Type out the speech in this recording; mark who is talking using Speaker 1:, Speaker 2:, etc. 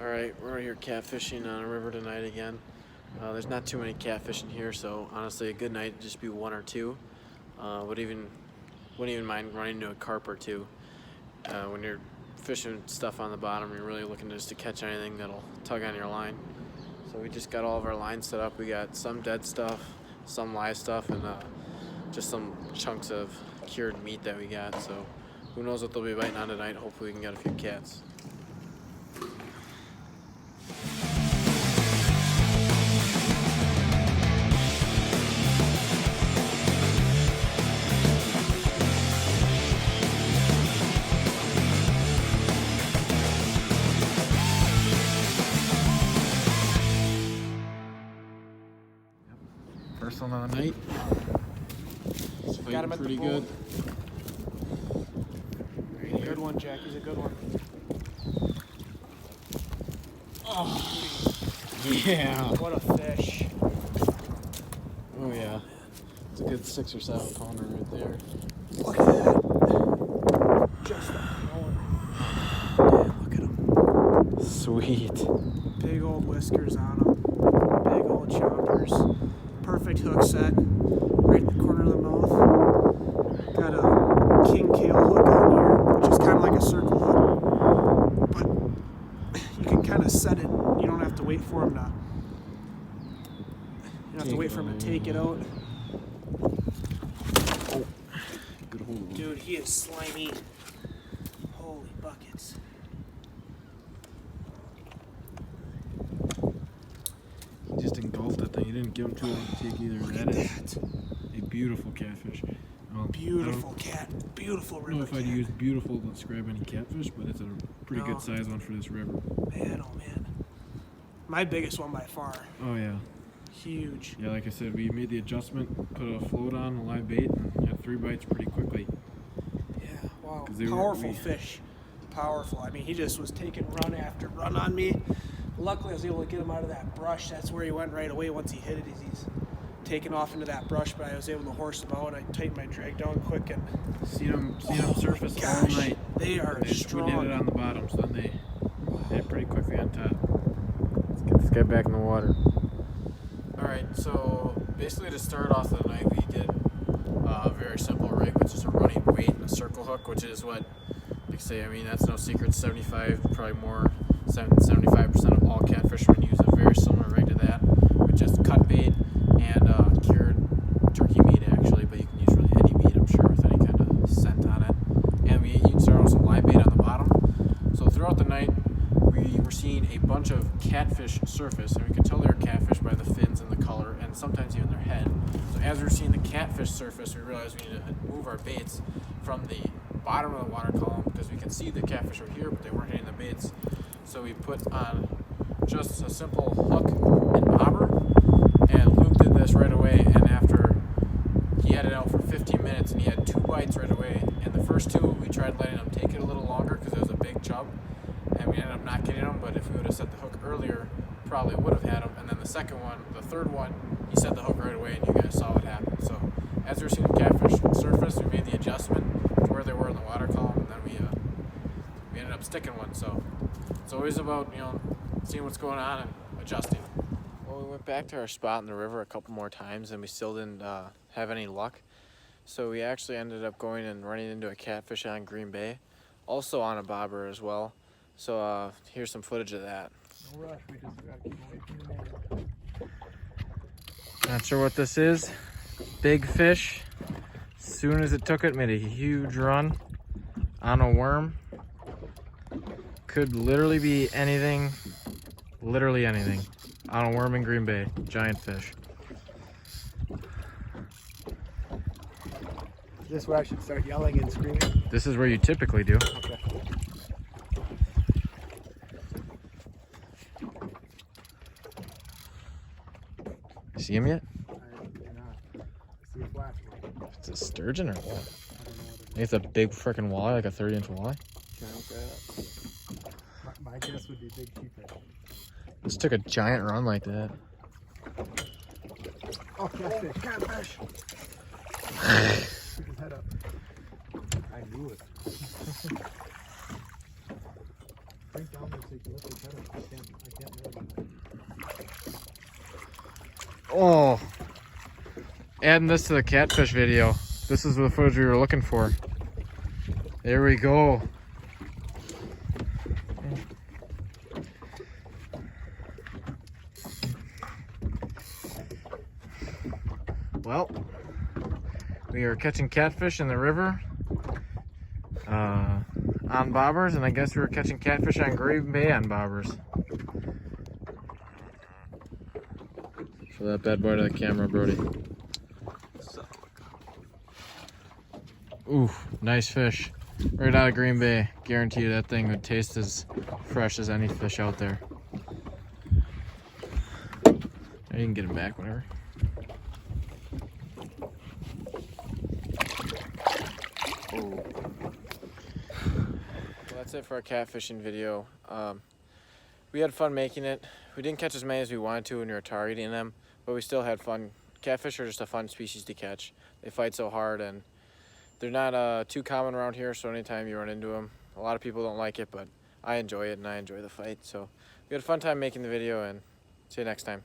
Speaker 1: Alright, we're out here catfishing on a river tonight again. There's not too many catfish in here, so honestly a good night would just be one or two. Wouldn't even mind running into a carp or two. When you're fishing stuff on the bottom, you're really looking just to catch anything that'll tug on your line. So we just got all of our lines set up. We got some dead stuff, some live stuff, and just some chunks of cured meat that we got. So who knows what they'll be biting on tonight. Hopefully we can get a few cats. First one of the night. It's fighting pretty good.
Speaker 2: He's a good one, Jack. He's a good one.
Speaker 1: Oh, yeah.
Speaker 2: What a fish.
Speaker 1: Oh, yeah. It's a good 6 or 7 pounder right there.
Speaker 2: Look at that. Just a pound.
Speaker 1: Man, look at him. Sweet.
Speaker 2: Big old whiskers on him. Big old chompers. Perfect hook set. Right in the corner of the mouth. Got a king kale hook on here, which is kind of like a circle hook. But you can kind of set it. You don't have to wait for him to. You don't have to wait for him to take it out.
Speaker 1: Oh, good hold.
Speaker 2: Dude, he is slimy. Holy buckets.
Speaker 1: He just engulfed that thing. You didn't give him too long to take either.
Speaker 2: Look
Speaker 1: That
Speaker 2: at
Speaker 1: is
Speaker 2: that.
Speaker 1: a beautiful catfish.
Speaker 2: Beautiful cat. Beautiful
Speaker 1: I
Speaker 2: river
Speaker 1: don't know if I'd
Speaker 2: cat.
Speaker 1: use beautiful to describe any catfish, but it's a pretty good size one for this river.
Speaker 2: Man, oh man. My biggest one by far.
Speaker 1: Oh, yeah.
Speaker 2: Huge.
Speaker 1: Yeah, like I said, we made the adjustment, put a float on, a live bait, and had 3 bites pretty quickly.
Speaker 2: Yeah, wow.
Speaker 1: 'Cause they
Speaker 2: Powerful fish. Powerful. I mean, he just was taking run after run on me. Luckily, I was able to get him out of that brush. That's where he went right away once he hit it. He's taking off into that brush, but I was able to horse him out. I tightened my drag down quick and
Speaker 1: Seen them surface all
Speaker 2: gosh,
Speaker 1: night.
Speaker 2: they are
Speaker 1: They just wouldn't hit it
Speaker 2: strong.
Speaker 1: on the bottom, so then they hit pretty quickly on top. Let's get this guy back in the water. Alright, so basically to start off the night, we did a very simple rig, which is a running weight and a circle hook, which is what, like say, I mean, that's no secret, 75% of all catfishermen use a very similar rig to that, with just cut bait and cured turkey meat, actually, but you can use really any meat, I'm sure, with any kind of scent on it. And you can start with some live bait on the bottom. So throughout the night, we were seeing a bunch of catfish surface, and we could tell they were catfish by the fins and the color, and sometimes even their head. So as we were seeing the catfish surface, we realized we needed to move our baits from the bottom of the water column, because we could see the catfish were here, but they weren't hitting the baits. So we put on just a simple hook and bobber, and Luke did this right away, and after he had it out for 15 minutes, and he had 2 bites right away. And the first 2, we tried letting him take it a little longer, because it was a big chub, and we ended up not getting him, but if we would have set the hook earlier, probably would have had him. And then the third one, he set the hook right away, and you guys saw what happened. So as we were seeing the catfish surface, we made the adjustment to where they were in the water column, and then we ended up sticking one. So it's always about, seeing what's going on and adjusting. Well, we went back to our spot in the river a couple more times, and we still didn't have any luck. So we actually ended up going and running into a catfish on Green Bay, also on a bobber as well. So here's some footage of that.
Speaker 2: No rush, we just gotta keep away from the man.
Speaker 1: Not sure what this is. Big fish. As soon as it took it, made a huge run on a worm. Could literally be anything, literally anything. On a worm in Green Bay. Giant fish.
Speaker 2: Is this where I should start yelling and screaming?
Speaker 1: This is where you typically do.
Speaker 2: Okay.
Speaker 1: You see him yet?
Speaker 2: I see a flash.
Speaker 1: It's a sturgeon or what?
Speaker 2: I don't know what it
Speaker 1: I think it's a big freaking walleye, like a 30-inch walleye.
Speaker 2: is. My guess would be big sheephead.
Speaker 1: Just took a giant run like that.
Speaker 2: Oh, catfish, catfish! Stick his head up. I knew it. Drink down there so you can lift your head up. I can't move.
Speaker 1: Oh, adding this to the catfish video. This is the footage we were looking for. There we go. Well, we are catching catfish in the river on bobbers, and I guess we were catching catfish on Green Bay on bobbers. Show that bad boy to the camera, Brody. Ooh, nice fish. Right out of Green Bay. Guarantee you that thing would taste as fresh as any fish out there. You can get him back whenever. Well, that's it for our catfishing video. We had fun making it. We didn't catch as many as we wanted to when we were targeting them, but we still had fun. Catfish are just a fun species to catch. They fight so hard, and they're not too common around here, so anytime you run into them, a lot of people don't like it, but I enjoy it and I enjoy the fight. So we had a fun time making the video, and see you next time.